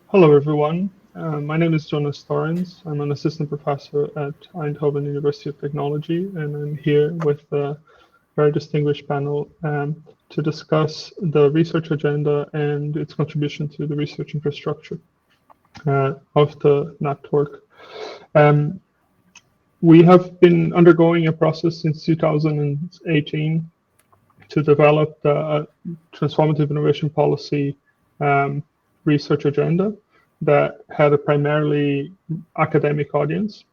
Hello, everyone. My name is Jonas Storens. I'm an assistant professor at Eindhoven University of Technology, and I'm here with a very distinguished panel to discuss the research agenda and its contribution to the research infrastructure of the network. Um, we have been undergoing a process since 2018 to develop the Transformative Innovation Policy research agenda that had a primarily academic audience.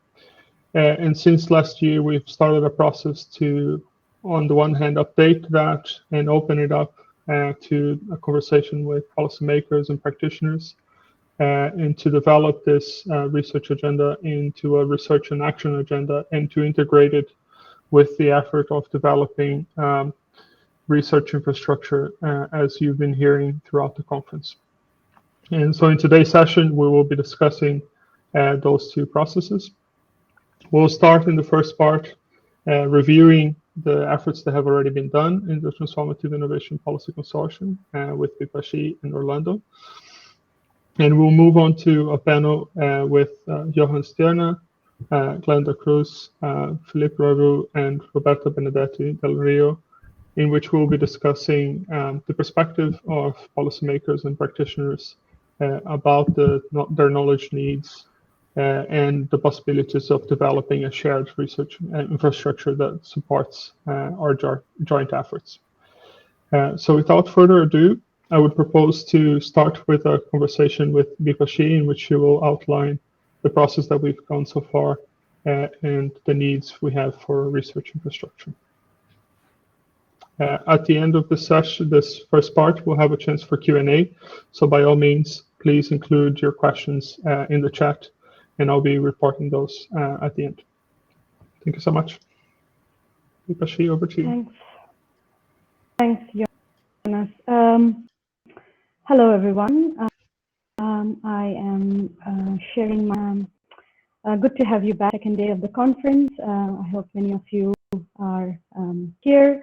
And since last year, we've started a process to, on the one hand, update that and open it up to a conversation with policymakers and practitioners, and to develop this research agenda into a research and action agenda, and to integrate it with the effort of developing research infrastructure, as you've been hearing throughout the conference. And so in today's session, we will be discussing those two processes. We'll start in the first part reviewing the efforts that have already been done in the Transformative Innovation Policy Consortium with Phillipe and Orlando. And we'll move on to a panel with Johan Stierna, Glenna Cruz, Phillipe Clery, and Roberta Benedetti Del Rio, in which we'll be discussing the perspective of policymakers and practitioners about their knowledge needs and the possibilities of developing a shared research infrastructure that supports our joint efforts. So without further ado, I would propose to start with a conversation with Phillipe, in which she will outline the process that we've gone so far and the needs we have for research infrastructure. At the end of the session, this first part, we'll have a chance for Q&A. So by all means, please include your questions in the chat, and I'll be reporting those at the end. Thank you so much. Phillipe, over to you. Thanks, Jonas. Hello, everyone. I am sharing my. Good to have you back. Second day of the conference. I hope many of you are here.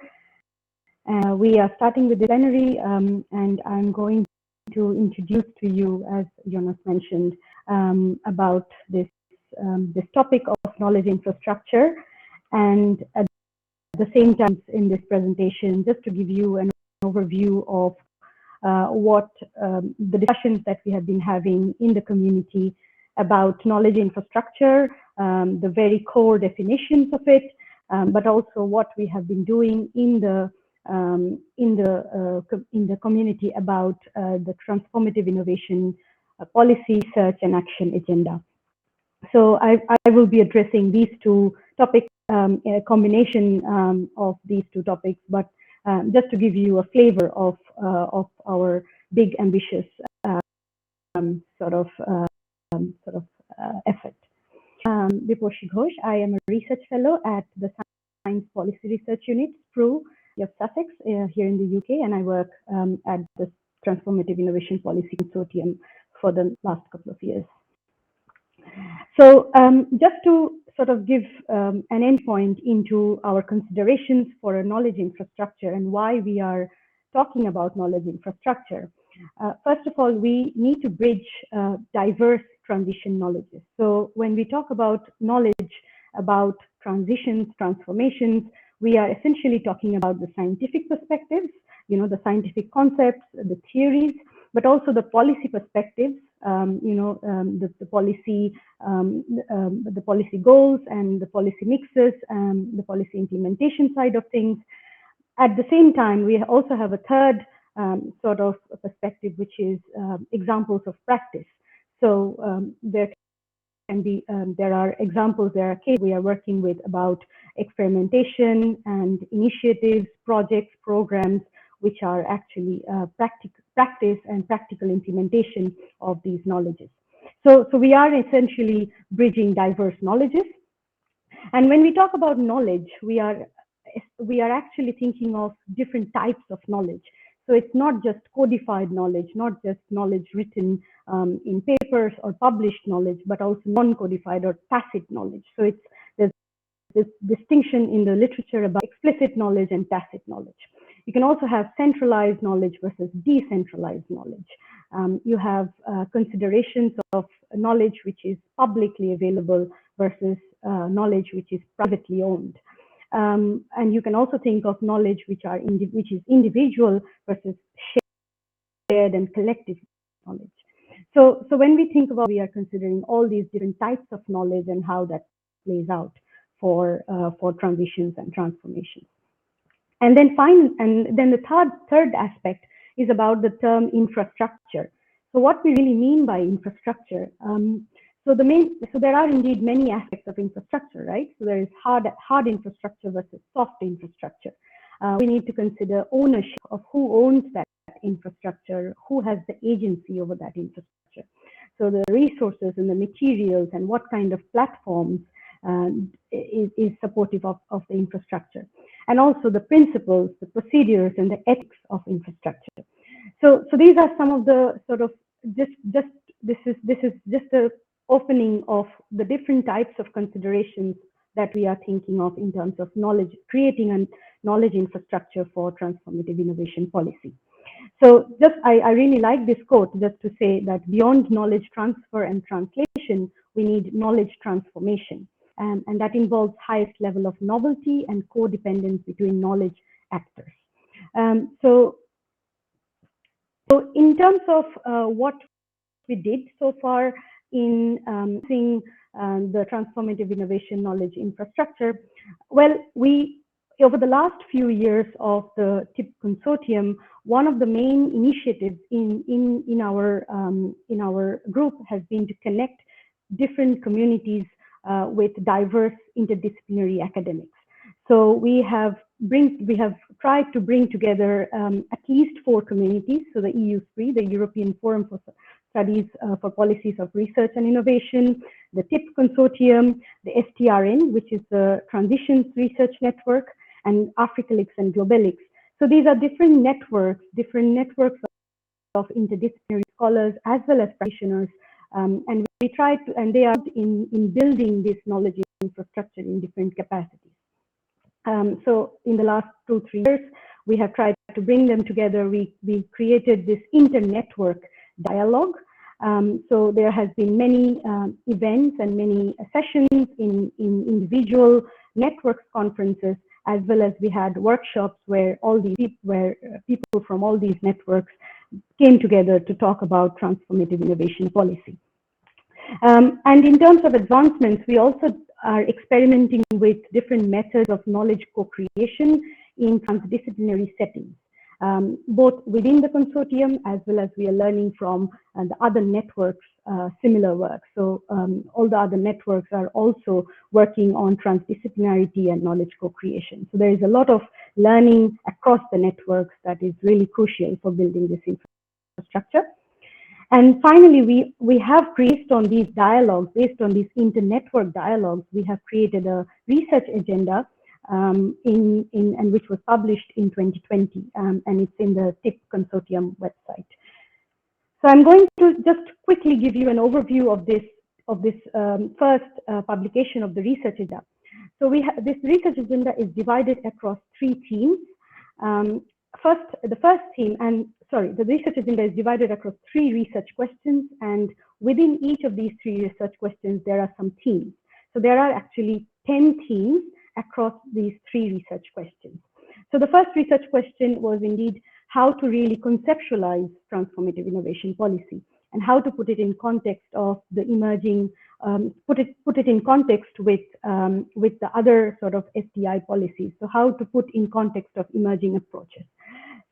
We are starting with the plenary, and I'm going to introduce to you, as Jonas mentioned, about this topic of knowledge infrastructure, and at the same time in this presentation, just to give you an overview of what the discussions that we have been having in the community about knowledge infrastructure, the very core definitions of it, but also what we have been doing in the community about the transformative innovation policy, search and action agenda. So I will be addressing these two topics, a combination of these two topics, but just to give you a flavor of our big ambitious sort of effort. Phillipe Ghosh, I am a research fellow at the Science Policy Research Unit, SPRU, of Sussex, here in the UK, and I work at the Transformative Innovation Policy Consortium for the last couple of years. So just to sort of give an endpoint into our considerations for a knowledge infrastructure and why we are talking about knowledge infrastructure. First of all, we need to bridge diverse transition knowledges. So when we talk about knowledge about transitions, transformations, we are essentially talking about the scientific perspectives, the scientific concepts, the theories, but also the policy perspectives, the policy goals and the policy mixes, the policy implementation side of things. At the same time, we also have a third sort of perspective, which is examples of practice. So there are examples, there are cases we are working with about experimentation and initiatives, projects, programs, which are actually practice and practical implementation of these knowledges. So we are essentially bridging diverse knowledges. And when we talk about knowledge, we are actually thinking of different types of knowledge. So it's not just codified knowledge, not just knowledge written in papers or published knowledge, but also non-codified or tacit knowledge. So there's this distinction in the literature about explicit knowledge and tacit knowledge. You can also have centralized knowledge versus decentralized knowledge. You have considerations of knowledge which is publicly available versus knowledge which is privately owned. And you can also think of knowledge which is individual versus shared and collective knowledge. So when we think about, we are considering all these different types of knowledge and how that plays out for transitions and transformations. And then the third aspect is about the term infrastructure. So what we really mean by infrastructure. So there are indeed many aspects of infrastructure, right? So there is hard infrastructure versus soft infrastructure. We need to consider ownership of who owns that infrastructure, who has the agency over that infrastructure. So the resources and the materials and what kind of platforms is supportive of the infrastructure, and also the principles, the procedures, and the ethics of infrastructure. So these are some of the sort of this is just a opening of the different types of considerations that we are thinking of in terms of knowledge, creating a knowledge infrastructure for transformative innovation policy. So I really like this quote, just to say that beyond knowledge transfer and translation, we need knowledge transformation. And that involves highest level of novelty and codependence between knowledge actors. So in terms of what we did so far in using the transformative innovation knowledge infrastructure, well, over the last few years of the TIP consortium, one of the main initiatives in our group has been to connect different communities with diverse interdisciplinary academics. So we have tried to bring together at least 4 communities. So the EU3, the European Forum for Studies for Policies of Research and Innovation, the TIP consortium, the STRN, which is the Transitions Research Network, and Africalix and Globelix. So these are different networks of interdisciplinary scholars as well as practitioners, and we try to, and they are in building this knowledge infrastructure in different capacities. So in the last 2-3 years, we have tried to bring them together. We created this inter-network dialogue. So there has been many events and many sessions in individual networks conferences, as well as we had workshops where people from all these networks came together to talk about transformative innovation policy. And in terms of advancements, we also are experimenting with different methods of knowledge co-creation in transdisciplinary settings, both within the consortium as well as we are learning from the other networks similar work. So all the other networks are also working on transdisciplinarity and knowledge co-creation. So there is a lot of learning across the networks that is really crucial for building this infrastructure. And finally, we have, based on these dialogues, based on these inter-network dialogues, we have created a research agenda and which was published in 2020, and it's in the TIP consortium website. So I'm going to just quickly give you an overview of this first publication of the research agenda. So this research agenda is divided across 3 themes. The research agenda is divided across 3 research questions, and within each of these 3 research questions, there are some themes. So there are actually 10 themes across these 3 research questions. So the first research question was indeed how to really conceptualize transformative innovation policy and how to put it in context of the emerging, put it in context with the other sort of SDI policies. So how to put in context of emerging approaches.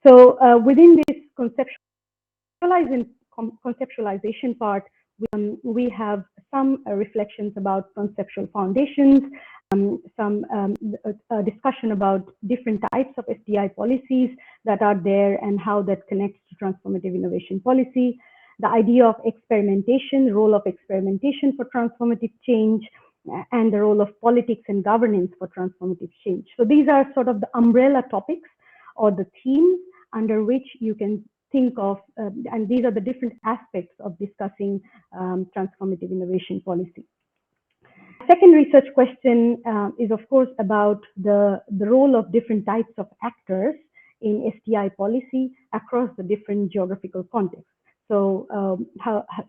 So within this conceptualization part, we have some reflections about conceptual foundations, some discussion about different types of SDI policies that are there and how that connects to transformative innovation policy, the idea of experimentation, role of experimentation for transformative change, and the role of politics and governance for transformative change. So these are sort of the umbrella topics or the themes under which you can think of, and these are the different aspects of discussing transformative innovation policy. Second research question is, of course, about the role of different types of actors in STI policy across the different geographical contexts. So,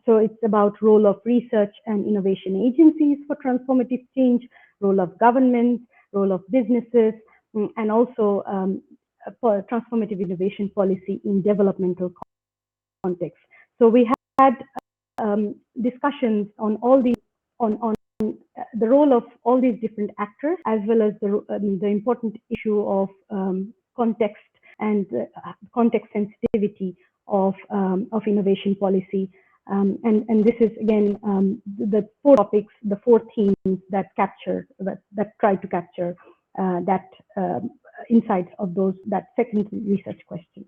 so it's about role of research and innovation agencies for transformative change, role of governments, role of businesses, and also for transformative innovation policy in developmental context. So we had discussions on all these, on the role of all these different actors, as well as the important issue of context and context sensitivity of innovation policy. And this is again the 4 topics, the 4 themes that capture that try to capture that insights of that second research question.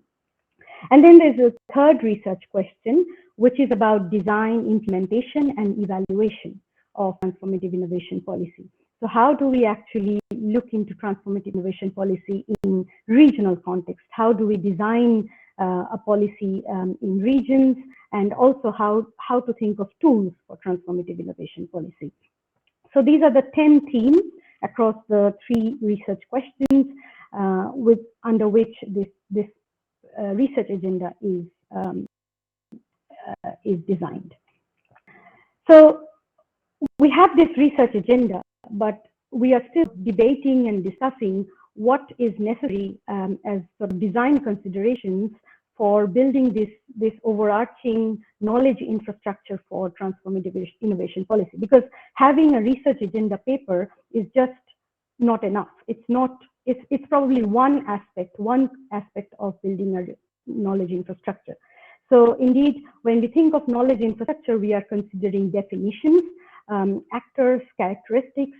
And then there's a third research question, which is about design, implementation, and evaluation of transformative innovation policy. So how do we actually look into transformative innovation policy in regional context? How do we design a policy in regions, and also how to think of tools for transformative innovation policy? So these are the 10 themes across the 3 research questions under which this research agenda is designed. So we have this research agenda, but we are still debating and discussing what is necessary as sort of design considerations for building this overarching knowledge infrastructure for transformative innovation policy. Because having a research agenda paper is just not enough. It's probably one aspect of building a knowledge infrastructure. So indeed, when we think of knowledge infrastructure, we are considering definitions, actors, characteristics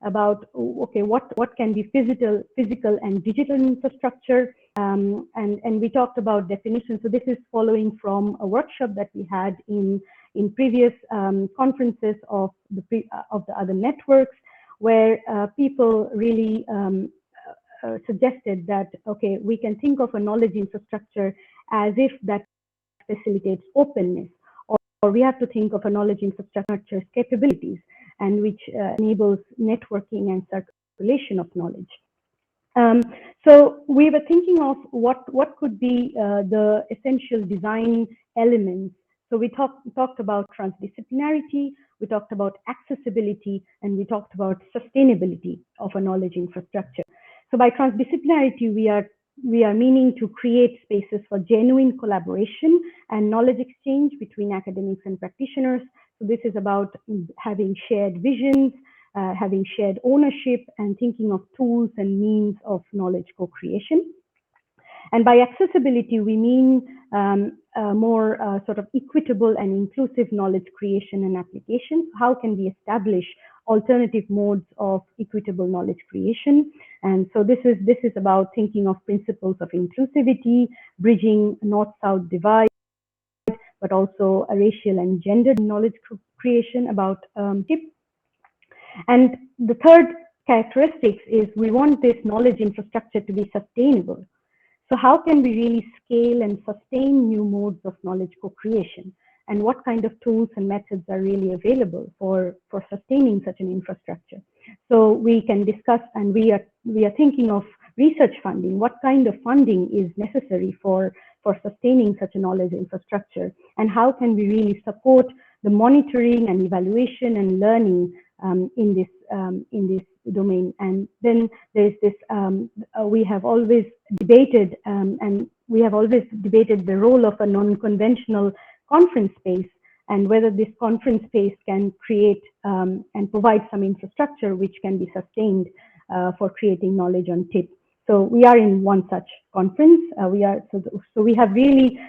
about, okay, what can be physical and digital infrastructure, and we talked about definitions. So this is following from a workshop that we had in previous conferences of the other networks, where people really suggested that, okay, we can think of a knowledge infrastructure as if that facilitates openness, or we have to think of a knowledge infrastructure's capabilities, and which enables networking and circulation of knowledge. So we were thinking of what could be the essential design elements. So we talked about transdisciplinarity, we talked about accessibility, and we talked about sustainability of a knowledge infrastructure. So by transdisciplinarity, we are meaning to create spaces for genuine collaboration and knowledge exchange between academics and practitioners. So this is about having shared visions, having shared ownership, and thinking of tools and means of knowledge co-creation. And by accessibility, we mean more sort of equitable and inclusive knowledge creation and application. How can we establish alternative modes of equitable knowledge creation? And so this is about thinking of principles of inclusivity, bridging north-south divide, but also a racial and gender knowledge creation about TIP. And the third characteristics is we want this knowledge infrastructure to be sustainable. So how can we really scale and sustain new modes of knowledge co-creation? And what kind of tools and methods are really available for sustaining such an infrastructure? So we can discuss, and we are thinking of research funding. What kind of funding is necessary for sustaining such a knowledge infrastructure? And how can we really support the monitoring and evaluation and learning in this domain? And then there's this, we have always debated, the role of a non-conventional conference space, and whether this conference space can create and provide some infrastructure which can be sustained for creating knowledge on TIP. So we are in one such conference. So we have really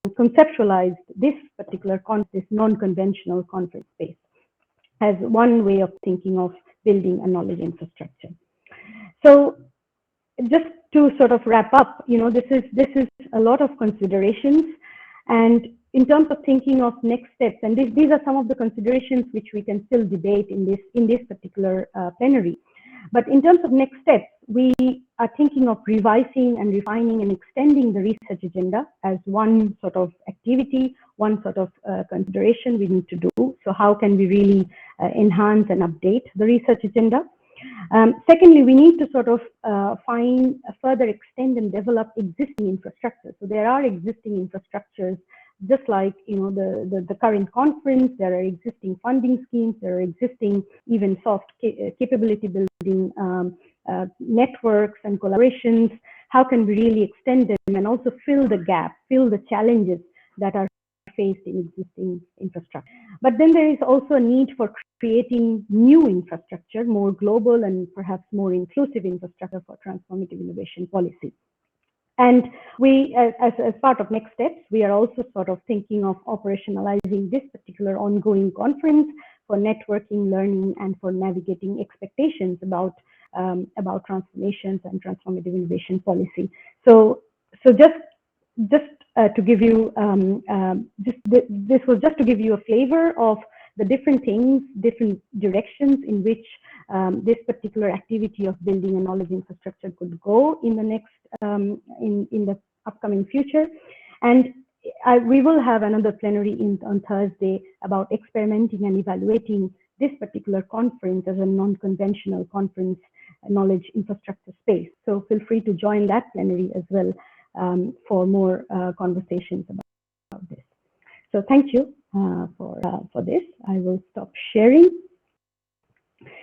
conceptualized this particular this non-conventional conference space as one way of thinking of building a knowledge infrastructure. So just to sort of wrap up, this is a lot of considerations. And in terms of thinking of next steps, and these are some of the considerations which we can still debate in this particular plenary. But in terms of next steps, we are thinking of revising and refining and extending the research agenda as one sort of activity, one sort of consideration we need to do. So how can we really enhance and update the research agenda? Secondly, we need to sort of further extend and develop existing infrastructure. So there are existing infrastructures, just like the current conference. There are existing funding schemes. There are existing even soft capability building networks and collaborations. How can we really extend them and also fill the gap, fill the challenges that are faced in existing infrastructure? But then there is also a need for creating new infrastructure, more global and perhaps more inclusive infrastructure for transformative innovation policy. And we, as part of next steps, we are also sort of thinking of operationalizing this particular ongoing conference for networking, learning, and for navigating expectations about transformations and transformative innovation policy. So just to give you, this was just to give you a flavor of the different things, different directions in which this particular activity of building a knowledge infrastructure could go in the next, in the upcoming future. And we will have another plenary on Thursday about experimenting and evaluating this particular conference as a non-conventional conference knowledge infrastructure space. So feel free to join that plenary as well for more conversations about this. So thank you for this. I will stop sharing.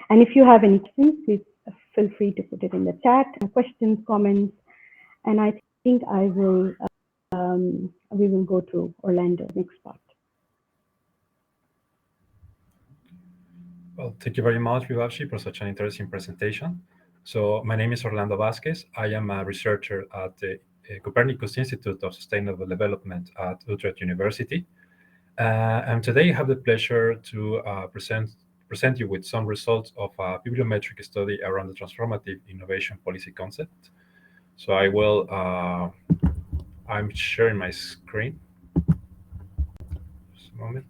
And if you have any questions, please feel free to put it in the chat, questions, comments. And I think I will, we will go to Orlando next part. Well, thank you very much, Vivabshi, for such an interesting presentation. So my name is Orlando Vasquez. I am a researcher at the Copernicus Institute of Sustainable Development at Utrecht University. And today I have the pleasure to present you with some results of a bibliometric study around the transformative innovation policy concept. So I will, I'm sharing my screen. Just a moment.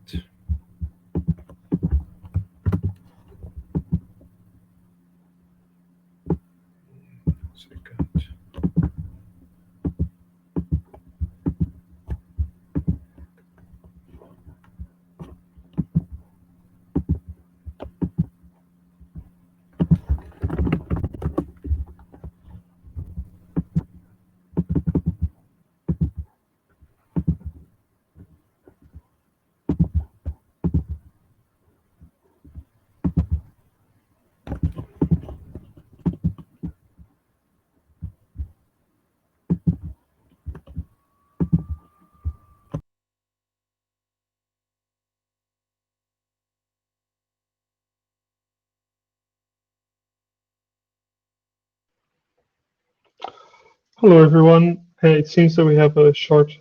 Hello, everyone. It seems that we have a short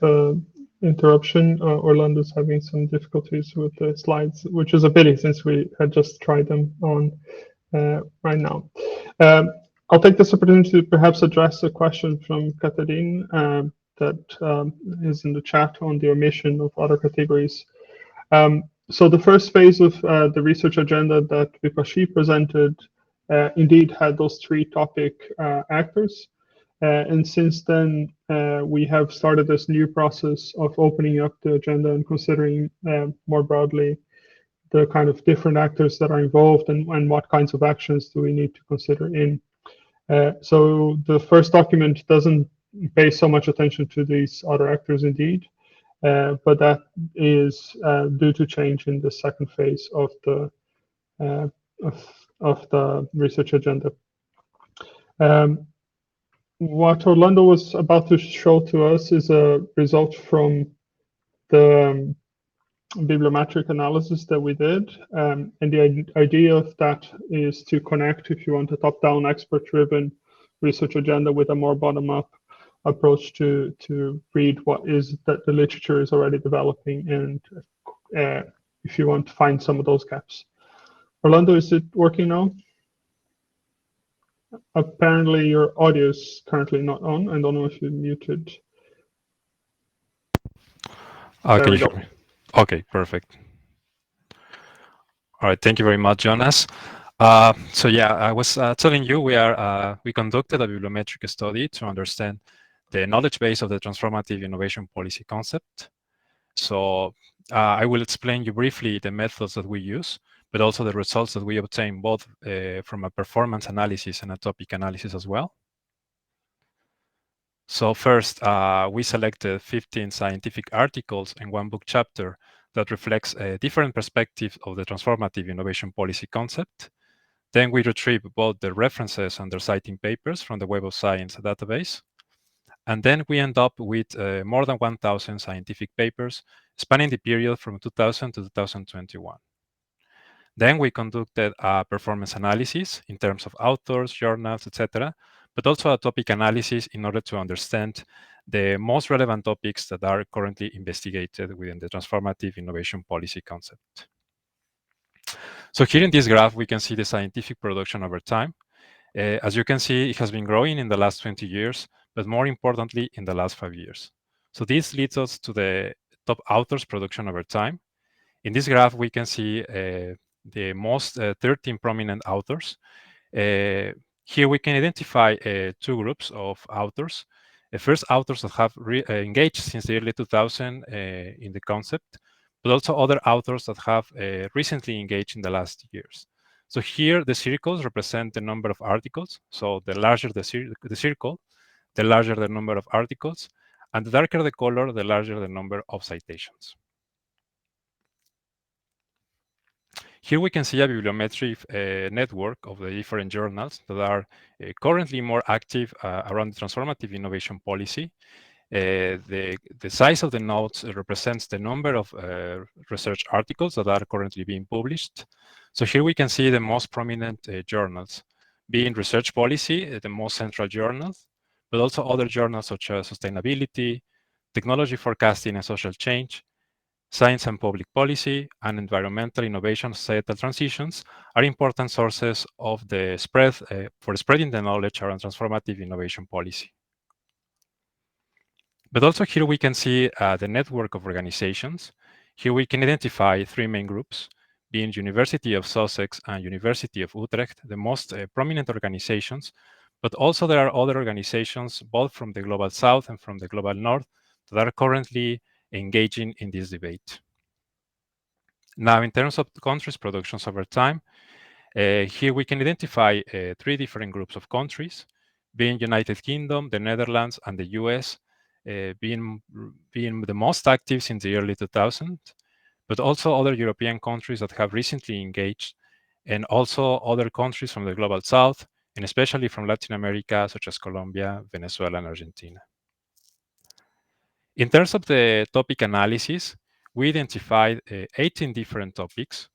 interruption. Orlando's having some difficulties with the slides, which is a pity since we had just tried them on right now. I'll take this opportunity to perhaps address a question from Catherine that is in the chat on the omission of other categories. So the first phase of the research agenda that Vivabshi presented indeed had those three topic actors. And since then, we have started this new process of opening up the agenda and considering more broadly the kind of different actors that are involved and what kinds of actions do we need to consider in. So the first document doesn't pay so much attention to these other actors indeed, but that is due to change in the second phase of the research agenda. What Orlando was about to show to us is a result from the bibliometric analysis that we did. And the idea of that is to connect, if you want, a top-down expert-driven research agenda with a more bottom-up approach to read what is that the literature is already developing and if you want to find some of those gaps. Orlando, is it working now? Apparently your audio is currently not on. I don't know if you're muted. Can you hear me? Okay, perfect. All right, thank you very much, Jonas. So yeah, I was telling you we conducted a bibliometric study to understand the knowledge base of the transformative innovation policy concept. So I will explain you briefly the methods that we use, but also the results that we obtain both from a performance analysis and a topic analysis as well. So first, we selected 15 scientific articles and one book chapter that reflects a different perspective of the transformative innovation policy concept. Then we retrieve both the references and their citing papers from the Web of Science database. And then we end up with more than 1,000 scientific papers spanning the period from 2000 to 2021. Then we conducted a performance analysis in terms of authors, journals, etc., but also a topic analysis in order to understand the most relevant topics that are currently investigated within the transformative innovation policy concept. So here in this graph, we can see the scientific production over time. As you can see, it has been growing in the last 20 years, but more importantly, in the last 5 years. So this leads us to the top authors production over time. In this graph, we can see the most 13 prominent authors. Here we can identify two groups of authors. First, authors that have engaged since the early 2000s in the concept, but also other authors that have recently engaged in the last years. So here the circles represent the number of articles. So the larger the circle, the larger the number of articles, and the darker the color, the larger the number of citations. Here we can see a bibliometric network of the different journals that are currently more active around the transformative innovation policy. The size of the nodes represents the number of research articles that are currently being published. So here we can see the most prominent journals, being research policy, the most central journals, but also other journals such as sustainability, technology forecasting and social change, science and public policy, and environmental innovation societal transitions are important sources of the spread for spreading the knowledge around transformative innovation policy. But also here we can see the network of organizations. Here we can identify three main groups, being University of Sussex and University of Utrecht, the most prominent organizations, but also there are other organizations, both from the Global South and from the Global North, that are currently engaging in this debate. Now, in terms of countries' productions over time, here we can identify three different groups of countries, being United Kingdom, the Netherlands, and the US, being the most active since the early 2000s, but also other European countries that have recently engaged, and also other countries from the Global South, and especially from Latin America, such as Colombia, Venezuela, and Argentina. In terms of the topic analysis, we identified 18 different topics,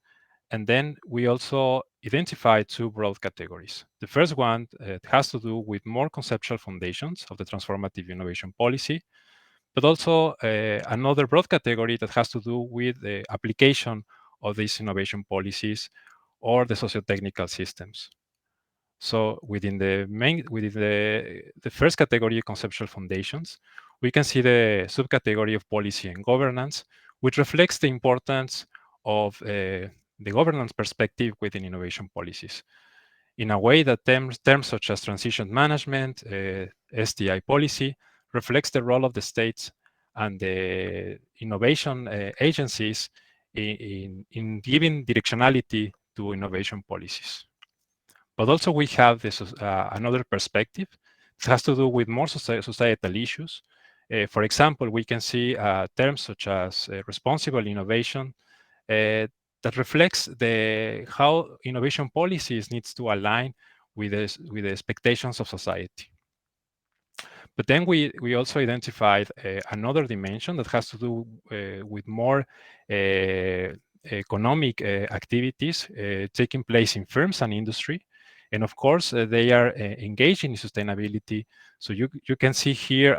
and then we also identified two broad categories. The first one has to do with more conceptual foundations of the transformative innovation policy, but also another broad category that has to do with the application of these innovation policies or the socio-technical systems. So within the first category, conceptual foundations, we can see the subcategory of policy and governance, which reflects the importance of the governance perspective within innovation policies, in a way that terms such as transition management, STI policy, reflects the role of the states and the innovation agencies in giving directionality to innovation policies. But also we have this another perspective. It has to do with more societal issues. For example, we can see terms such as responsible innovation that reflects how innovation policies needs to align with the expectations of society. But then we also identified another dimension that has to do with more economic activities taking place in firms and industry. And of course, they are engaging in sustainability. So you can see here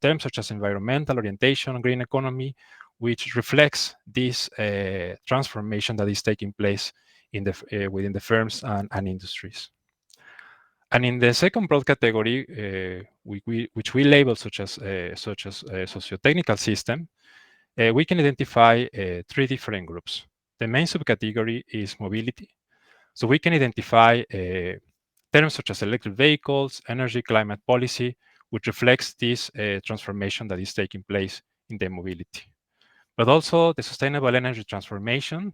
terms such as environmental orientation, green economy, which reflects this transformation that is taking place within the firms and industries. And in the second broad category, which we label such as socio-technical system, we can identify three different groups. The main subcategory is mobility. So we can identify terms such as electric vehicles, energy, climate policy, which reflects this transformation that is taking place in the mobility. But also the sustainable energy transformation,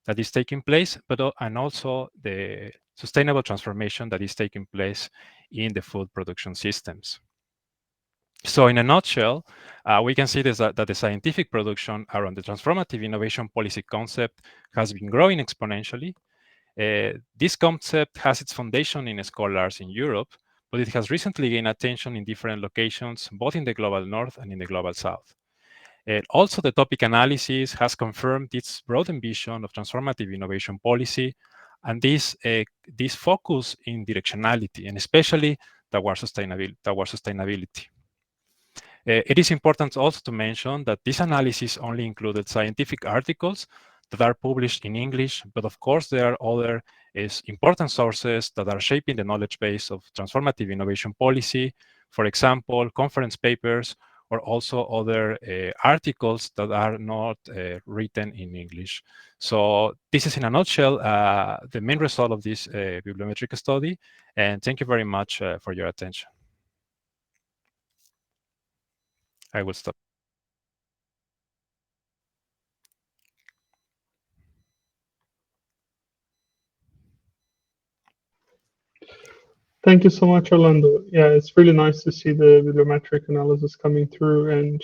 that is taking place, and also the sustainable transformation that is taking place in the food production systems. So in a nutshell, we can see that the scientific production around the transformative innovation policy concept has been growing exponentially. This concept has its foundation in scholars in Europe, but it has recently gained attention in different locations, both in the global north and in the global south. Also, the topic analysis has confirmed its broadened vision of transformative innovation policy, and this focus in directionality, and especially towards sustainability. It is important also to mention that this analysis only included scientific articles that are published in English, but of course there are other important sources that are shaping the knowledge base of transformative innovation policy. For example, conference papers, or also other articles that are not written in English. So this is in a nutshell the main result of this bibliometric study, and thank you very much for your attention. I will stop. Thank you so much, Orlando. Yeah, it's really nice to see the bibliometric analysis coming through, and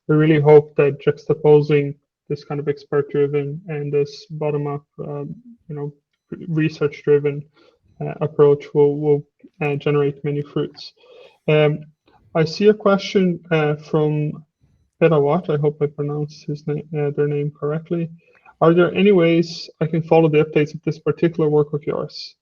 we really hope that juxtaposing this kind of expert-driven and this bottom-up, research-driven approach will generate many fruits. I see a question from Perawat. I hope I pronounced their name correctly. Are there any ways I can follow the updates of this particular work of yours?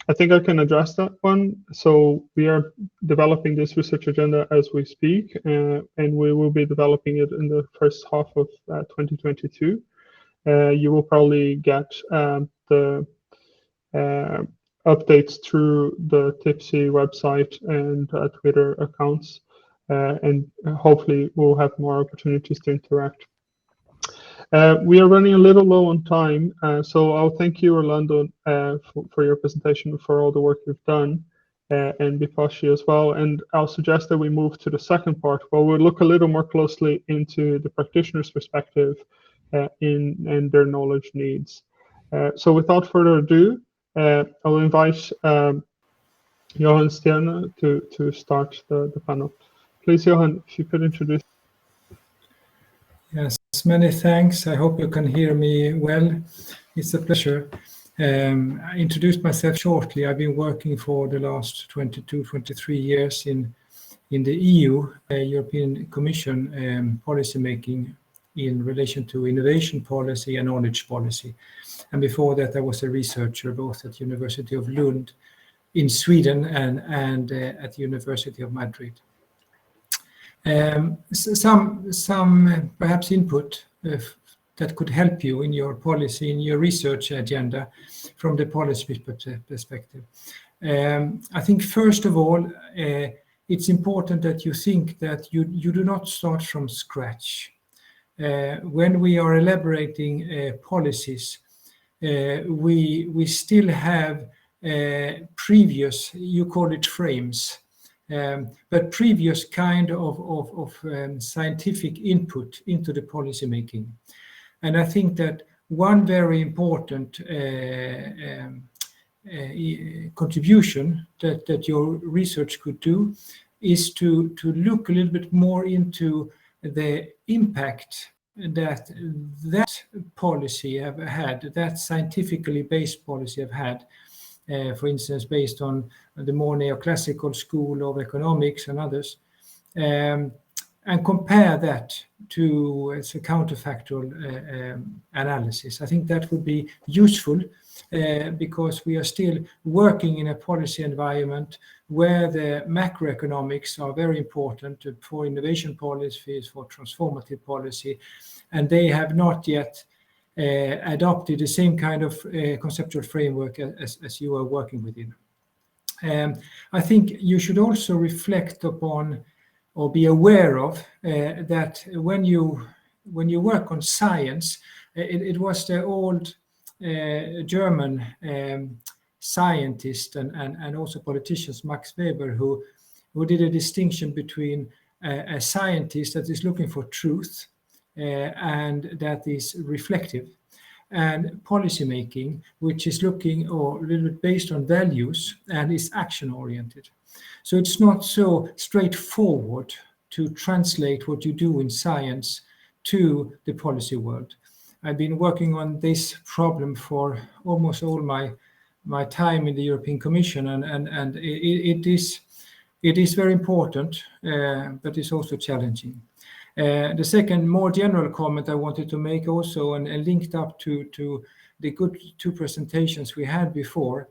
I think I can address that one. So we are developing this research agenda as we speak, and we will be developing it in the first half of 2022. You will probably get the updates through the TIPSY website and Twitter accounts, and hopefully we'll have more opportunities to interact. We are running a little low on time, so I'll thank you, Orlando, for your presentation, for all the work you've done, and Bipashi as well. And I'll suggest that we move to the second part, where we'll look a little more closely into the practitioner's perspective and their knowledge needs. So without further ado, I'll invite Johan Stierna to start the panel. Please, Johan, if you could introduce. Yes, many thanks. I hope you can hear me well. It's a pleasure. I introduced myself shortly. I've been working for the last 22, 23 years in the EU, European Commission policy making in relation to innovation policy and knowledge policy. And before that, I was a researcher both at University of Lund in Sweden and at the University of Madrid. Some perhaps input that could help you in your policy, in your research agenda from the policy perspective. I think first of all, it's important that you think that you do not start from scratch. When we are elaborating policies, we still have previous, you call it frames, but previous kind of scientific input into the policy making. And I think that one very important contribution that your research could do is to look a little bit more into the impact that policy have had, that scientifically based policy have had, for instance, based on the more neoclassical school of economics and others, and compare that to a counterfactual analysis. I think that would be useful because we are still working in a policy environment where the macroeconomics are very important for innovation policies, for transformative policy, and they have not yet adopted the same kind of conceptual framework as you are working within. I think you should also reflect upon or be aware of that when you work on science, it was the old German scientist and also politicians, Max Weber, who did a distinction between a scientist that is looking for truth and that is reflective. and policy making, which is looking or a little bit based on values and is action oriented. So it's not so straightforward to translate what you do in science to the policy world. I've been working on this problem for almost all my time in the European Commission, and it is very important, but it's also challenging. The second, more general comment I wanted to make also, and linked up to the good two presentations we had before,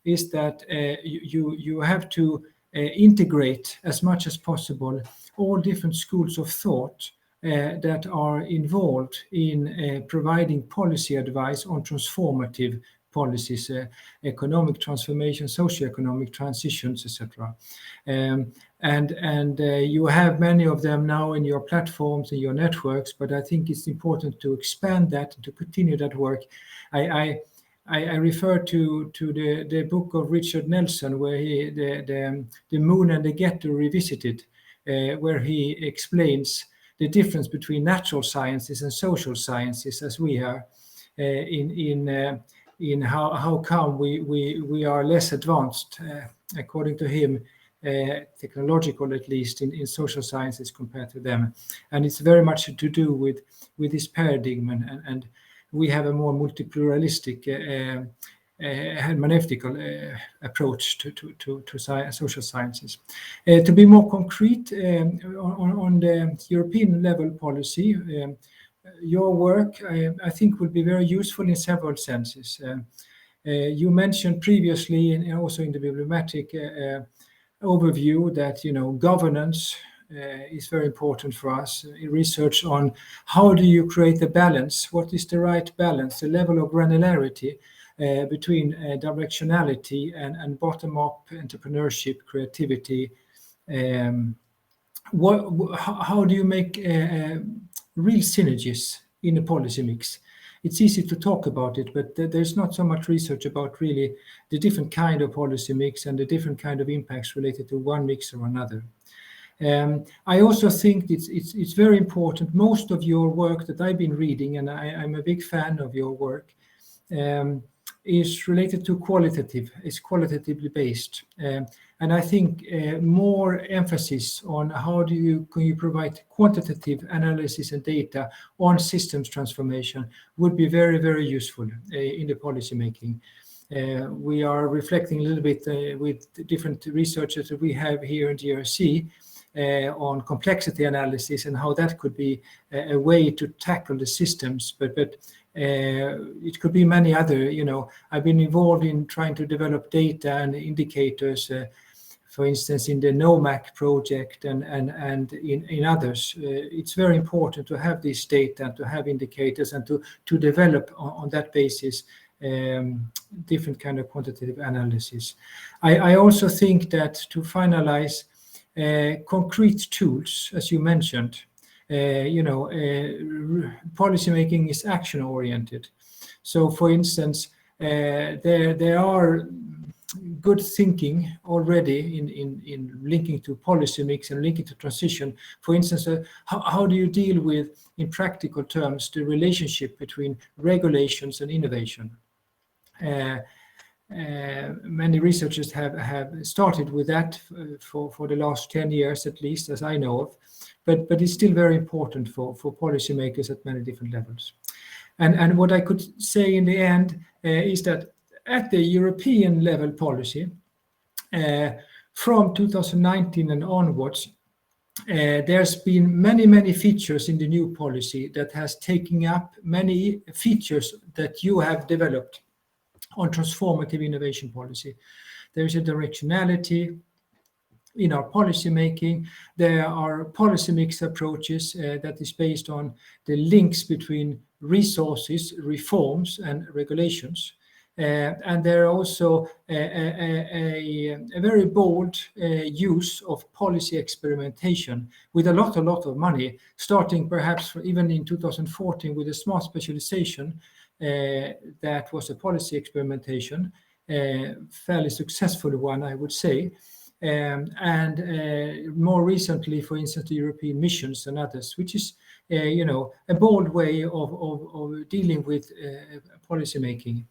is that you have to integrate as much as possible all different schools of thought that are involved in providing policy advice on transformative policies, economic transformation, socio-economic transitions, etc. And you have many of them now in your platforms and your networks, but I think it's important to expand that and to continue that work. I refer to the book of Richard Nelson, where the Moon and the Ghetto Revisited, where he explains the difference between natural sciences and social sciences, as we are, in how come we are less advanced, according to him, technological at least, in social sciences compared to them. And it's very much to do with this paradigm, and we have a more multi-pluralistic hermeneutical approach to social sciences. To be more concrete, on the European level policy, your work, I think, will be very useful in several senses. You mentioned previously, and also in the bibliometric overview, that governance is very important for us. Research on how do you create the balance, what is the right balance, the level of granularity between directionality and bottom-up entrepreneurship, creativity. How do you make real synergies in a policy mix? It's easy to talk about it, but there's not so much research about really the different kind of policy mix and the different kind of impacts related to one mix or another. I also think it's very important. Most of your work that I've been reading, and I'm a big fan of your work, is related to it's qualitatively based. And I think more emphasis on how can you provide quantitative analysis and data on systems transformation would be very, very useful in the policy making. We are reflecting a little bit with different researchers that we have here in GRC on complexity analysis and how that could be a way to tackle the systems, but it could be many other. I've been involved in trying to develop data and indicators, for instance, in the NOMAC project and in others. It's very important to have this data, to have indicators, and to develop on that basis different kind of quantitative analysis. I also think that to finalize, concrete tools, as you mentioned, policy making is action oriented. So, for instance, there are good thinking already in linking to policy mix and linking to transition. For instance, how do you deal with, in practical terms, the relationship between regulations and innovation? Many researchers have started with that for the last 10 years, at least, as I know of, but it's still very important for policymakers at many different levels. And what I could say in the end is that at the European level policy, from 2019 and onwards, there's been many features in the new policy that has taken up many features that you have developed on transformative innovation policy. There is a directionality in our policy making. There are policy mix approaches that is based on the links between resources, reforms, and regulations. And there are also a very bold use of policy experimentation with a lot of money, starting perhaps even in 2014 with a smart specialization that was a policy experimentation, fairly successful one, I would say. and more recently, for instance, the European missions and others, which is a bold way of dealing with policy making.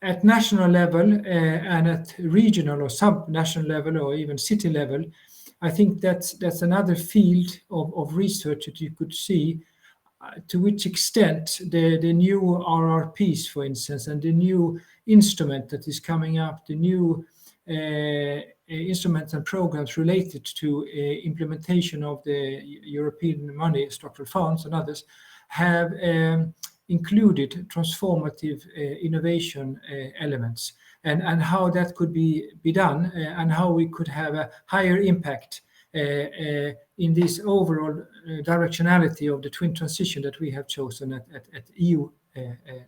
At national level and at regional or sub-national level or even city level, I think that's another field of research that you could see to which extent the new RRPs, for instance, and the new instrument that is coming up, the new instruments and programs related to implementation of the European money, structural funds and others, have included transformative innovation elements, and how that could be done, and how we could have a higher impact in this overall directionality of the twin transition that we have chosen at EU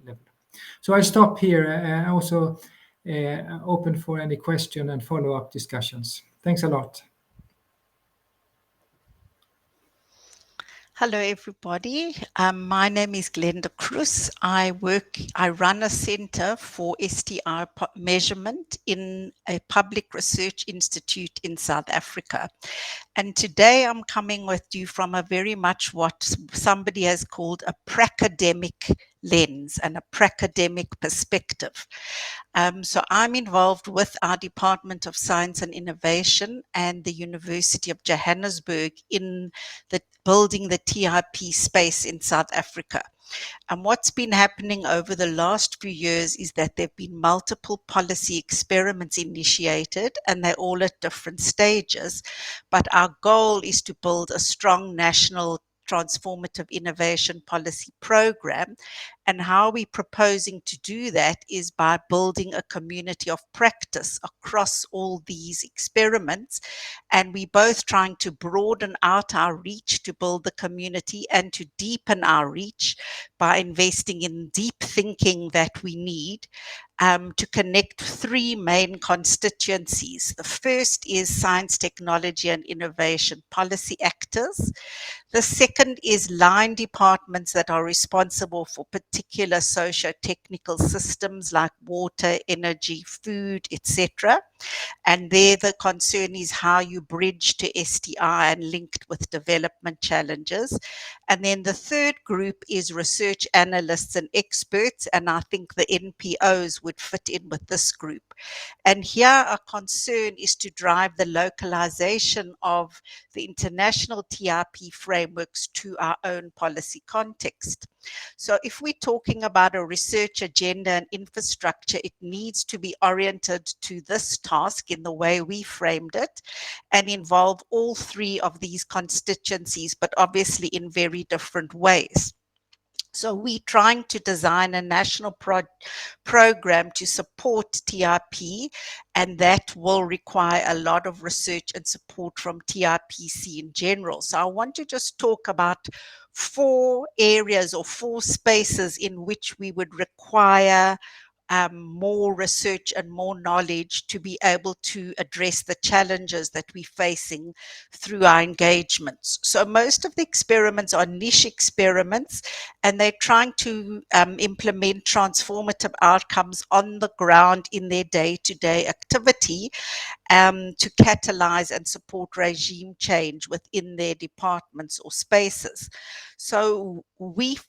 level. So I stop here. I also open for any question and follow-up discussions. Thanks a lot. Hello, everybody. My name is Glenna Cruz. I run a center for STI measurement in a public research institute in South Africa. And today I'm coming with you from a very much what somebody has called a pracademic lens and a pracademic perspective. So I'm involved with our Department of Science and Innovation and the University of Johannesburg in building the TIP space in South Africa. And what's been happening over the last few years is that there have been multiple policy experiments initiated, and they're all at different stages. But our goal is to build a strong national transformative innovation policy program. And how we're proposing to do that is by building a community of practice across all these experiments. And we're both trying to broaden out our reach to build the community and to deepen our reach by investing in deep thinking that we need to connect three main constituencies. The first is science, technology, and innovation policy actors. The second is line departments that are responsible for particular socio-technical systems like water, energy, food, etc. And there the concern is how you bridge to STI and linked with development challenges. And then the third group is research analysts and experts, and I think the NPOs would fit in with this group. And here our concern is to drive the localization of the international TIP frameworks to our own policy context. So if we're talking about a research agenda and infrastructure, it needs to be oriented to this task in the way we framed it and involve all three of these constituencies, but obviously in very different ways. So we're trying to design a national program to support TIP, and that will require a lot of research and support from TIPC in general. So I want to just talk about 4 areas or 4 spaces in which we would require more research and more knowledge to be able to address the challenges that we're facing through our engagements. So most of the experiments are niche experiments, and they're trying to implement transformative outcomes on the ground in their day-to-day activity to catalyze and support regime change within their departments or spaces. So we've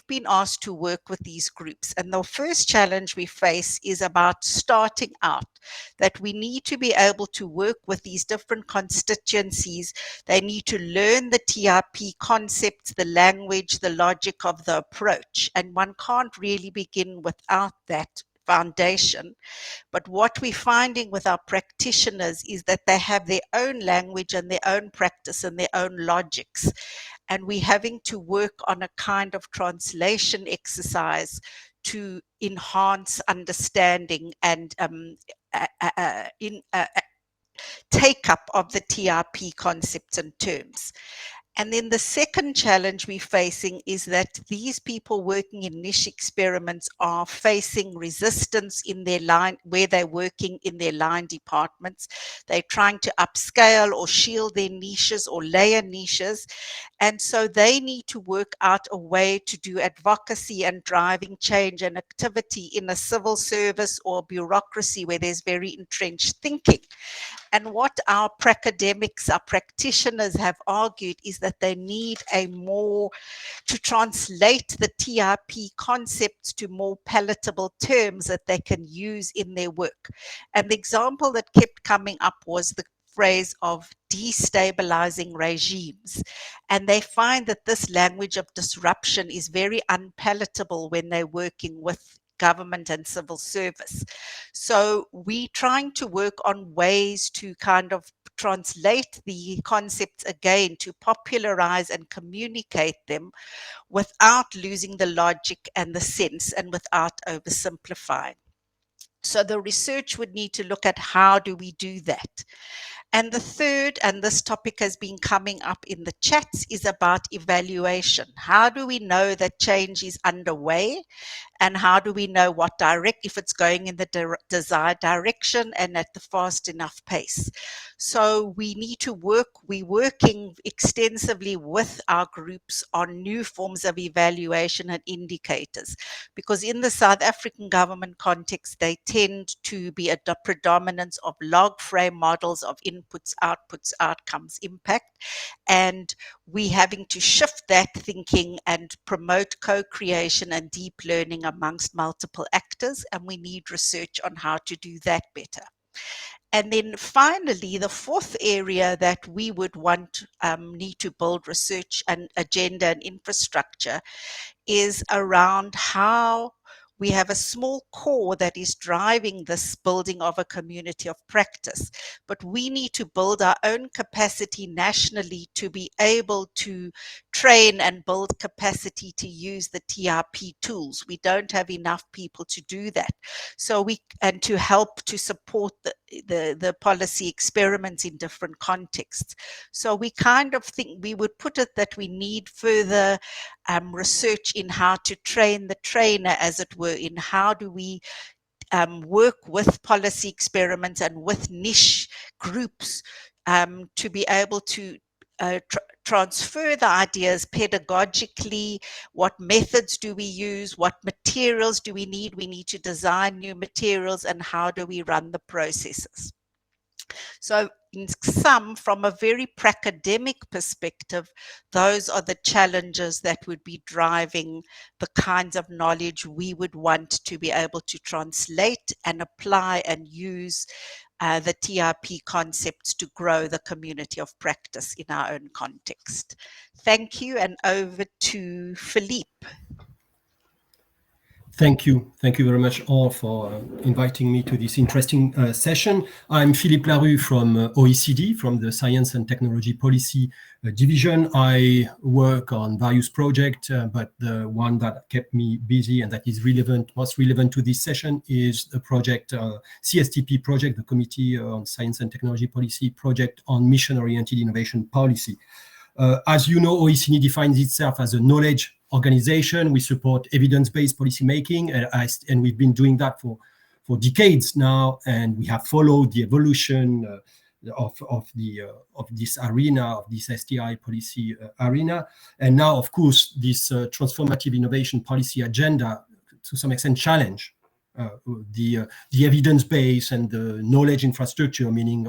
been asked to work with these groups. And the first challenge we face is about starting out, that we need to be able to work with these different constituencies. They need to learn the TIP concepts, the language, the logic of the approach. And one can't really begin without that foundation. But what we're finding with our practitioners is that they have their own language and their own practice and their own logics. And we're having to work on a kind of translation exercise to enhance understanding and take up of the TIP concepts and terms. And then the second challenge we're facing is that these people working in niche experiments are facing resistance in their line, where they're working in their line departments. They're trying to upscale or shield their niches or layer niches. And so they need to work out a way to do advocacy and driving change and activity in a civil service or bureaucracy where there's very entrenched thinking. And what our academics, our practitioners have argued is that they need a more, to translate the TRP concepts to more palatable terms that they can use in their work. And the example that kept coming up was the phrase of destabilizing regimes. And they find that this language of disruption is very unpalatable when they're working with government and civil service. So we're trying to work on ways to kind of translate the concepts again, to popularize and communicate them without losing the logic and the sense and without oversimplifying. So the research would need to look at how do we do that. And the third, and this topic has been coming up in the chats, is about evaluation. How do we know that change is underway? And how do we know what if it's going in the desired direction and at the fast enough pace? So we need to we're working extensively with our groups on new forms of evaluation and indicators, because in the South African government context, they tend to be a predominance of log frame models of inputs, outputs, outcomes, impact. And we having to shift that thinking and promote co-creation and deep learning amongst multiple actors, and we need research on how to do that better. And then finally, the fourth area that we would need to build research and agenda and infrastructure is around how we have a small core that is driving this building of a community of practice, but we need to build our own capacity nationally to be able to train and build capacity to use the TRP tools. We don't have enough people to do that. So and to help to support the policy experiments in different contexts. So we kind of think, we would put it that we need further research in how to train the trainer, as it were, in how do we work with policy experiments and with niche groups to be able to transfer the ideas pedagogically. What methods do we use? What materials do we need? We need to design new materials, and how do we run the processes? So in sum, from a very academic perspective, those are the challenges that would be driving the kinds of knowledge we would want to be able to translate and apply and use the TRP concepts to grow the community of practice in our own context. Thank you, and over to Phillipe. Thank you. Thank you very much all for inviting me to this interesting session. I'm Phillipe Clery from OECD, from the Science and Technology Policy Division. I work on various projects, but the one that kept me busy and that is most relevant to this session is the project, CSTP project, the Committee on Science and Technology Policy project on mission-oriented innovation policy. As you know, OECD defines itself as a knowledge organization. We support evidence-based policymaking, and we've been doing that for decades now. And we have followed the evolution of this arena, of this STI policy arena. And now, of course, this transformative innovation policy agenda, to some extent, challenge the evidence base and the knowledge infrastructure, meaning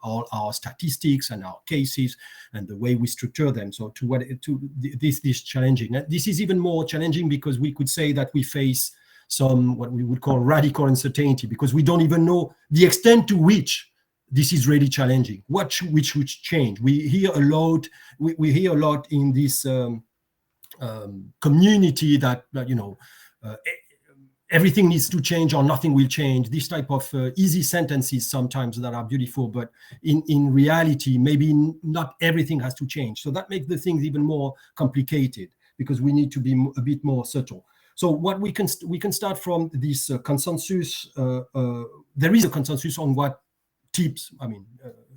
all our statistics and our cases and the way we structure them. So this is challenging. This is even more challenging because we could say that we face some what we would call radical uncertainty, because we don't even know the extent to which this is really challenging. Which should change? We hear a lot. We hear a lot in this community that everything needs to change or nothing will change. This type of easy sentences sometimes that are beautiful, but in reality, maybe not everything has to change. So that makes the things even more complicated, because we need to be a bit more subtle. So what we can start from this consensus. There is a consensus on what tips,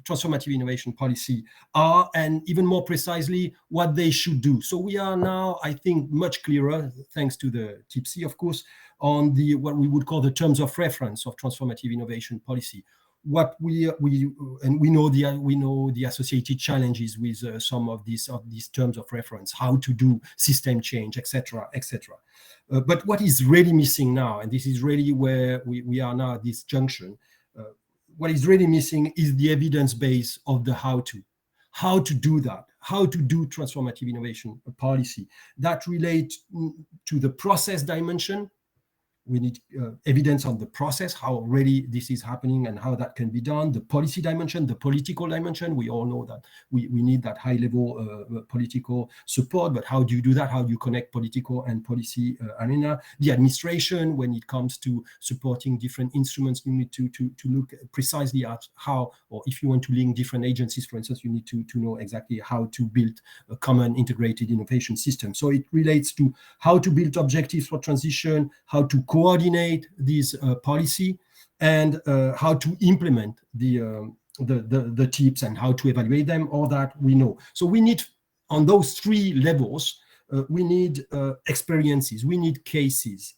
transformative innovation policy are, and even more precisely, what they should do. So we are now, I think, much clearer, thanks to the TIPC, of course, on the what we would call the terms of reference of transformative innovation policy. What we know the associated challenges with some of these terms of reference, how to do system change, etc., etc. But what is really missing now, and this is really where we are now at this junction, what is really missing is the evidence base of the how to do that, how to do transformative innovation policy that relate to the process dimension. We need evidence on the process, how already this is happening and how that can be done. The policy dimension, the political dimension, we all know that we need that high-level political support, but how do you do that? How do you connect political and policy arena? The administration, when it comes to supporting different instruments, you need to look precisely at how, or if you want to link different agencies, for instance, you need to know exactly how to build a common integrated innovation system. So it relates to how to build objectives for transition, how to coordinate this policy, and how to implement the tips and how to evaluate them. All that we know. So we need, on those three levels, we need experiences, we need cases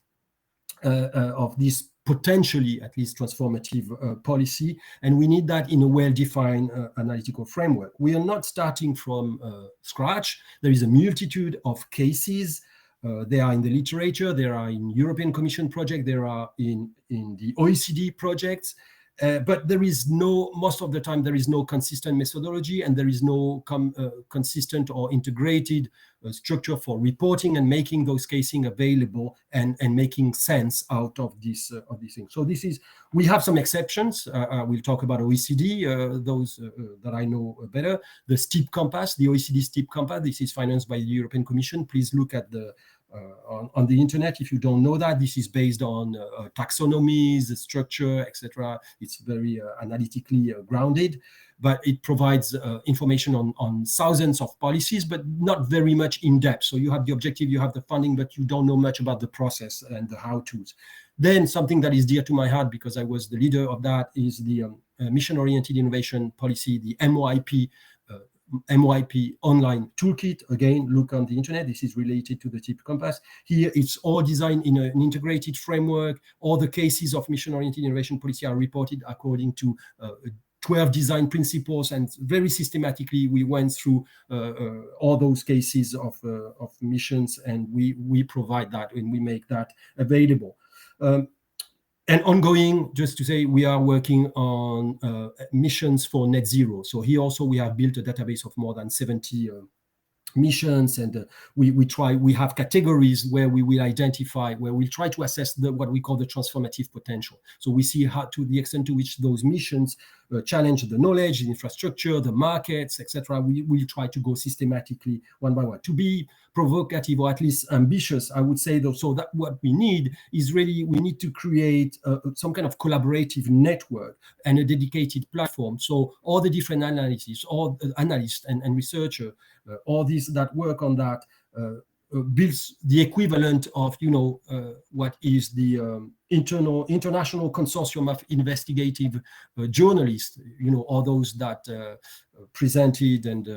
of this potentially at least transformative policy, and we need that in a well-defined analytical framework. We are not starting from scratch. There is a multitude of cases. They are in the literature, there are in European Commission projects, there are in the OECD projects, but there is no, most of the time, there is no consistent methodology, and there is no consistent or integrated structure for reporting and making those casing available and making sense out of this thing. So this is, we have some exceptions. We'll talk about OECD, those that I know better. The STEEP Compass, the OECD STEEP Compass, this is financed by the European Commission. Please look at the on the internet if you don't know that. This is based on taxonomies, structure, etc. It's very analytically grounded, but it provides information on thousands of policies, but not very much in depth. So you have the objective, you have the funding, but you don't know much about the process and the how-tos. Then something that is dear to my heart, because I was the leader of that, is the mission-oriented innovation policy, the MYP online toolkit. Again, look on the internet. This is related to the TIP Compass. Here, it's all designed in an integrated framework. All the cases of mission-oriented innovation policy are reported according to 12 design principles, and very systematically we went through all those cases of missions, and we provide that and we make that available. And ongoing, just to say, we are working on missions for net zero. So here also we have built a database of more than 70 missions, and we have categories where we will identify, where we try to assess what we call the transformative potential. So we see how, to the extent to which those missions challenge the knowledge, the infrastructure, the markets, etc. We try to go systematically one by one. To be provocative or at least ambitious, I would say, though, so that what we need is really, we need to create some kind of collaborative network and a dedicated platform. So all the different analysis, all analysts and researchers, all these that work on that builds the equivalent of, what is the international consortium of investigative journalists, all those that presented and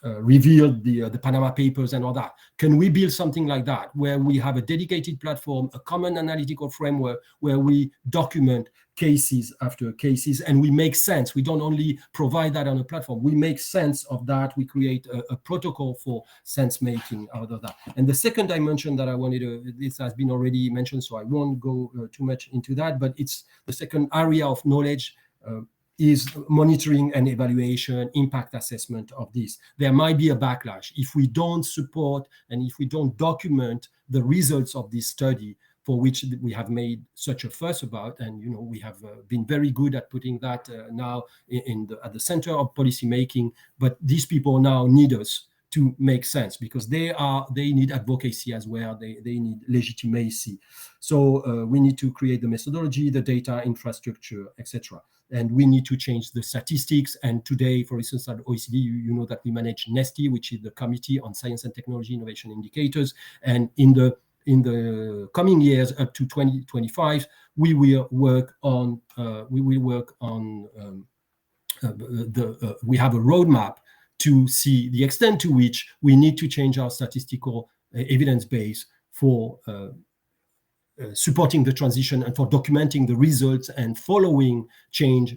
revealed the Panama Papers and all that. Can we build something like that, where we have a dedicated platform, a common analytical framework, where we document cases after cases, and we make sense? We don't only provide that on a platform, we make sense of that. We create a protocol for sense making out of that. And the second dimension that I wanted to, this has been already mentioned, so I won't go too much into that, but it's the second area of knowledge, is monitoring and evaluation, impact assessment of this. There might be a backlash if we don't support and if we don't document the results of this study, for which we have made such a fuss about. And we have been very good at putting that now at the center of policy making. But these people now need us to make sense, because they need advocacy as well. They need legitimacy. So we need to create the methodology, the data infrastructure, etc. And we need to change the statistics. And today, for instance, at OECD, you know that we manage NESTI, which is the Committee on Science and Technology Innovation Indicators. And in the coming years up to 2025, we will work on we have a roadmap to see the extent to which we need to change our statistical evidence base for supporting the transition and for documenting the results and following change,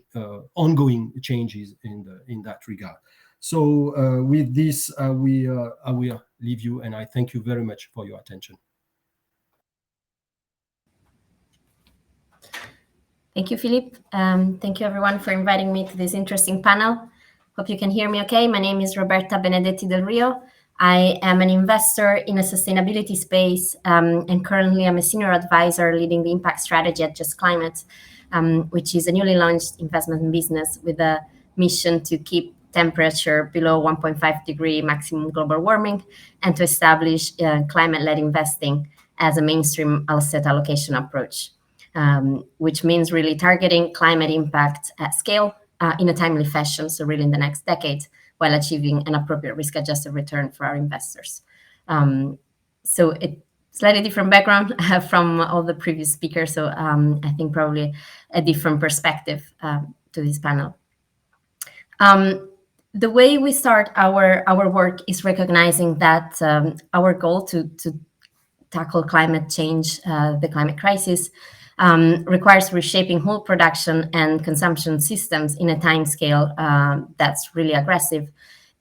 ongoing changes in that regard. So with this, I will leave you, and I thank you very much for your attention. Thank you, Philippe. Thank you, everyone, for inviting me to this interesting panel. Hope you can hear me okay. My name is Roberta Benedetti Del Rio. I am an investor in a sustainability space, and currently I'm a senior advisor leading the impact strategy at Just Climate, which is a newly launched investment business with a mission to keep temperature below 1.5 degree maximum global warming and to establish climate-led investing as a mainstream asset allocation approach, which means really targeting climate impact at scale in a timely fashion, so really in the next decade, while achieving an appropriate risk-adjusted return for our investors. So it's slightly different background from all the previous speakers, so I think probably a different perspective to this panel. The way we start our work is recognizing that our goal to tackle climate change, the climate crisis, requires reshaping whole production and consumption systems in a time scale that's really aggressive.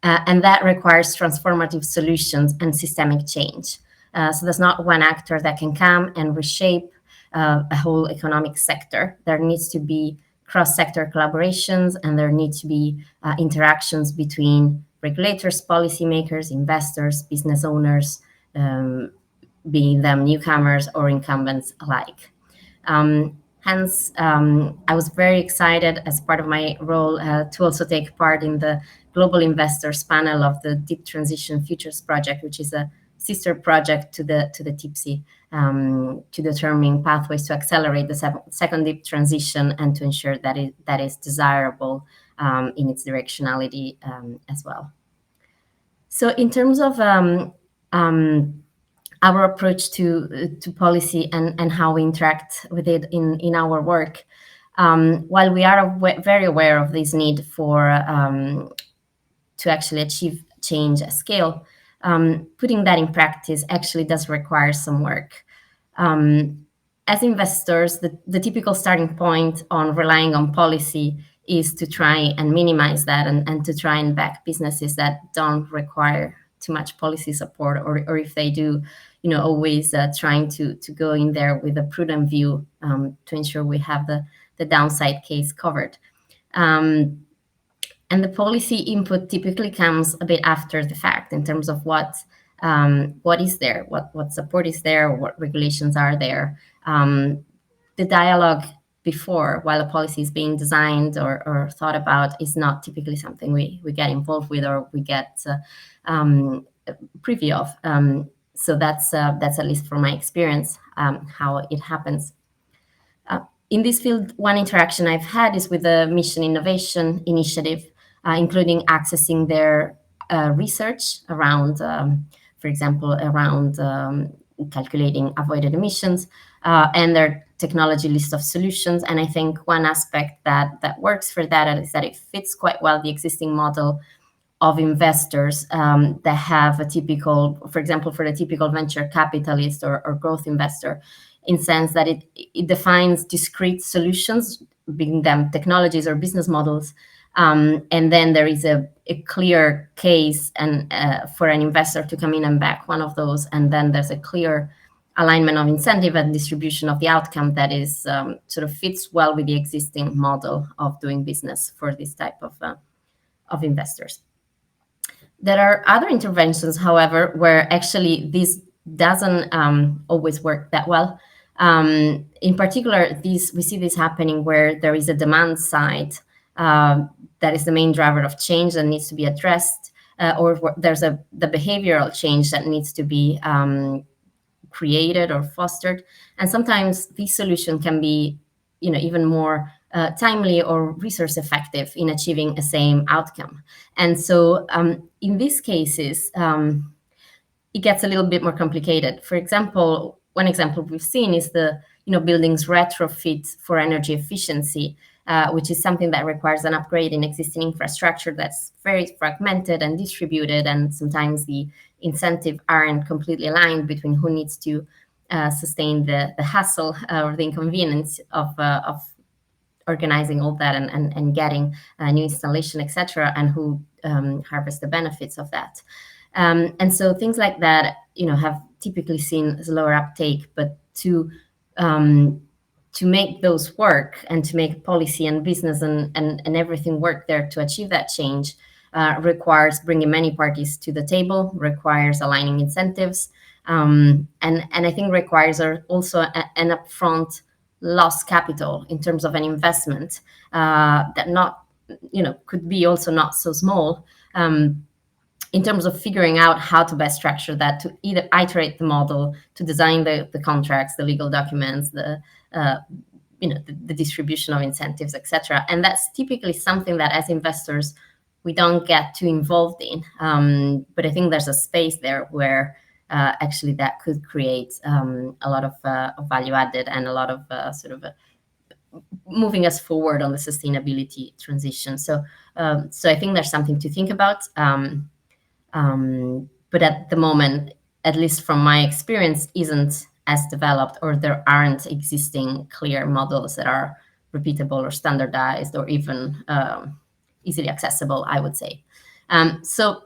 And that requires transformative solutions and systemic change. So there's not one actor that can come and reshape a whole economic sector. There needs to be cross-sector collaborations, and there need to be interactions between regulators, policymakers, investors, business owners, being them newcomers or incumbents alike. Hence, I was very excited as part of my role to also take part in the Global Investors panel of the Deep Transition Futures Project, which is a sister project to the TIPSI, to determine pathways to accelerate the second deep transition and to ensure that that is desirable in its directionality as well. So in terms of our approach to policy and how we interact with it in our work, while we are very aware of this need for to actually achieve change at scale, putting that in practice actually does require some work. As investors, the typical starting point on relying on policy is to try and minimize that and to try and back businesses that don't require too much policy support, or if they do, always trying to go in there with a prudent view to ensure we have the downside case covered. And the policy input typically comes a bit after the fact in terms of what is there, what support is there, what regulations are there. The dialogue before, while a policy is being designed or thought about, is not typically something we get involved with or we get privy of. So that's at least from my experience how it happens. In this field, one interaction I've had is with the Mission Innovation Initiative, including accessing their research around, for example, around calculating avoided emissions and their technology list of solutions. And I think one aspect that works for that is that it fits quite well the existing model of investors that have a typical, for example, for the typical venture capitalist or growth investor, in sense that it defines discrete solutions, being them technologies or business models, and then there is a clear case and for an investor to come in and back one of those, and then there's a clear alignment of incentive and distribution of the outcome that is sort of fits well with the existing model of doing business for this type of investors. There are other interventions, however, where actually this doesn't always work that well. In particular, we see this happening where there is a demand side that is the main driver of change that needs to be addressed, or there's the behavioral change that needs to be created or fostered. And sometimes this solution can be, even more timely or resource effective in achieving a same outcome. And so in these cases, it gets a little bit more complicated. For example, one example we've seen is the buildings retrofit for energy efficiency. which is something that requires an upgrade in existing infrastructure that's very fragmented and distributed, and sometimes the incentives aren't completely aligned between who needs to sustain the hassle or the inconvenience of organizing all that and getting a new installation, etc., and who harvest the benefits of that. And so things like that, have typically seen lower uptake, but to make those work and to make policy and business and everything work there to achieve that change requires bringing many parties to the table, requires aligning incentives, and I think requires also an upfront lost capital in terms of an investment that could be also not so small, in terms of figuring out how to best structure that, to either iterate the model, to design the contracts, the legal documents, the distribution of incentives, etc. And that's typically something that as investors we don't get too involved in. But I think there's a space there where actually that could create a lot of value added and a lot of moving us forward on the sustainability transition. So I think there's something to think about. But at the moment, at least from my experience, isn't as developed, or there aren't existing clear models that are repeatable or standardized or even easily accessible, I would say. So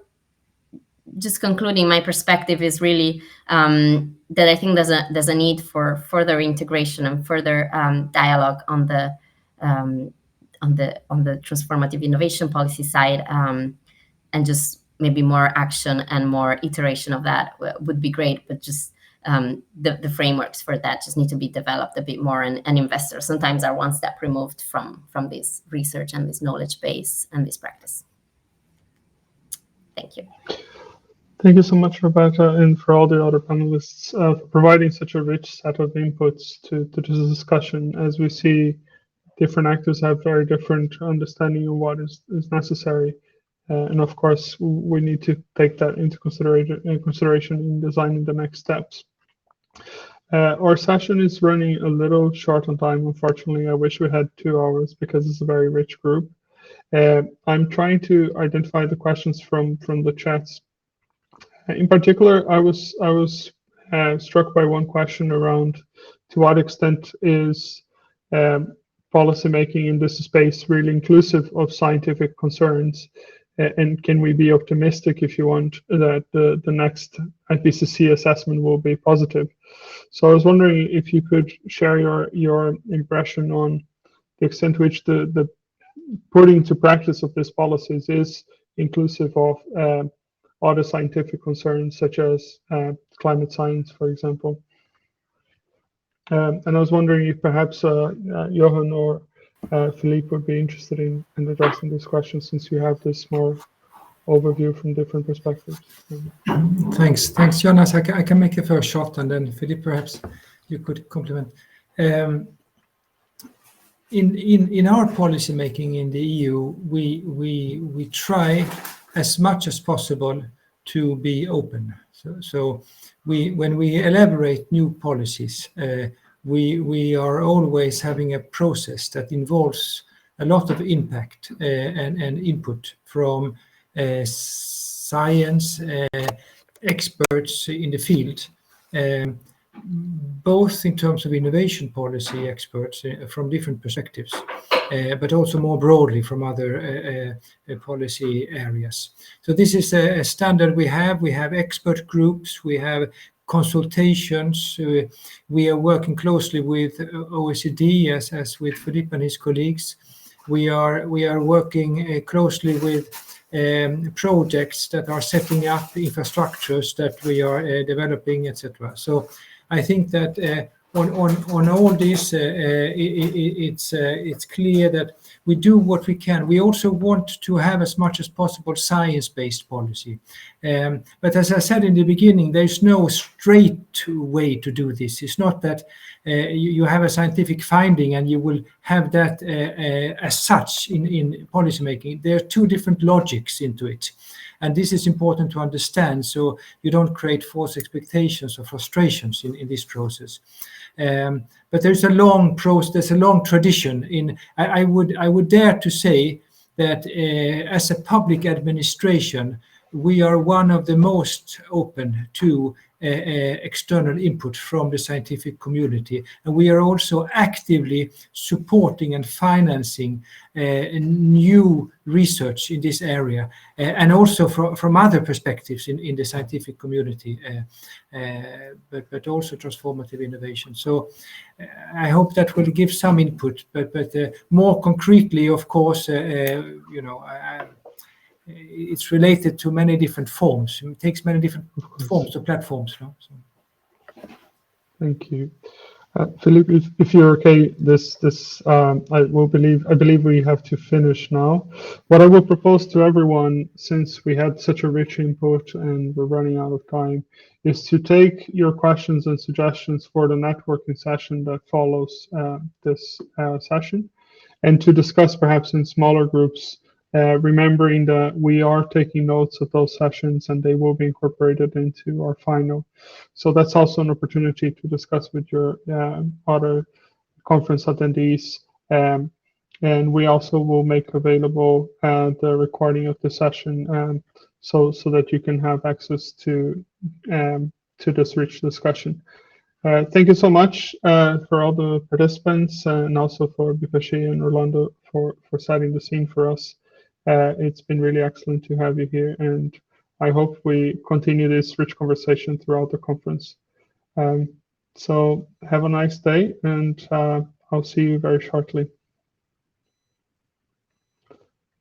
just concluding, my perspective is really that I think there's a need for further integration and further dialogue on the transformative innovation policy side, and just maybe more action and more iteration of that would be great. But just the frameworks for that just need to be developed a bit more, and investors sometimes are one step removed from this research and this knowledge base and this practice. Thank you. Thank you so much, Roberta, and for all the other panelists for providing such a rich set of inputs to this discussion. As we see, different actors have very different understanding of what is necessary. And of course, we need to take that into consideration in designing the next steps. Our session is running a little short on time, unfortunately. I wish we had 2 hours because it's a very rich group. I'm trying to identify the questions from the chats. In particular, I was struck by one question around to what extent is policymaking in this space really inclusive of scientific concerns, and can we be optimistic, if you want, that the next IPCC assessment will be positive? So I was wondering if you could share your impression on the extent to which the putting to practice of these policies is inclusive of other scientific concerns, such as climate science, for example. And I was wondering if perhaps Johan or Phillipe would be interested in addressing this question, since you have this more overview from different perspectives. Thanks, Jonas. I can make a first shot, and then Phillipe, perhaps you could complement. In our policy making in the EU, we try as much as possible to be open. So when we elaborate new policies, we are always having a process that involves a lot of impact and input from science experts in the field, both in terms of innovation policy experts from different perspectives, but also more broadly from other policy areas. So this is a standard we have. We have expert groups, we have consultations. We are working closely with OECD, as with Phillipe and his colleagues. We are working closly with projects that are setting up infrastructures that we are developing, etc. So I think that on all this, it's clear that we do what we can. We also want to have as much as possible science-based policy. But as I said in the beginning, there's no straight way to do this. It's not that you have a scientific finding and you will have that as such in policymaking. There are two different logics into it. And this is important to understand, so you don't create false expectations or frustrations in this process. But there's a long process, there's a long tradition. I would dare to say that as a public administration, we are one of the most open to external input from the scientific community. And we are also actively supporting and financing new research in this area, and also from other perspectives in the scientific community, but also transformative innovation. So I hope that will give some input, but more concretely, of course, it's related to many different forms. It takes many different forms or platforms. No? So. Thank you, Philip. If you're okay, I believe we have to finish now. What I will propose to everyone, since we had such a rich input and we're running out of time, is to take your questions and suggestions for the networking session that follows this session, and to discuss perhaps in smaller groups. Remembering that we are taking notes of those sessions and they will be incorporated into our final. So that's also an opportunity to discuss with your other conference attendees. And we also will make available the recording of the session so that you can have access to this rich discussion. Thank you so much for all the participants, and also for Bipashi and Orlando for setting the scene for us. It's been really excellent to have you here, and I hope we continue this rich conversation throughout the conference. So have a nice day, and I'll see you very shortly.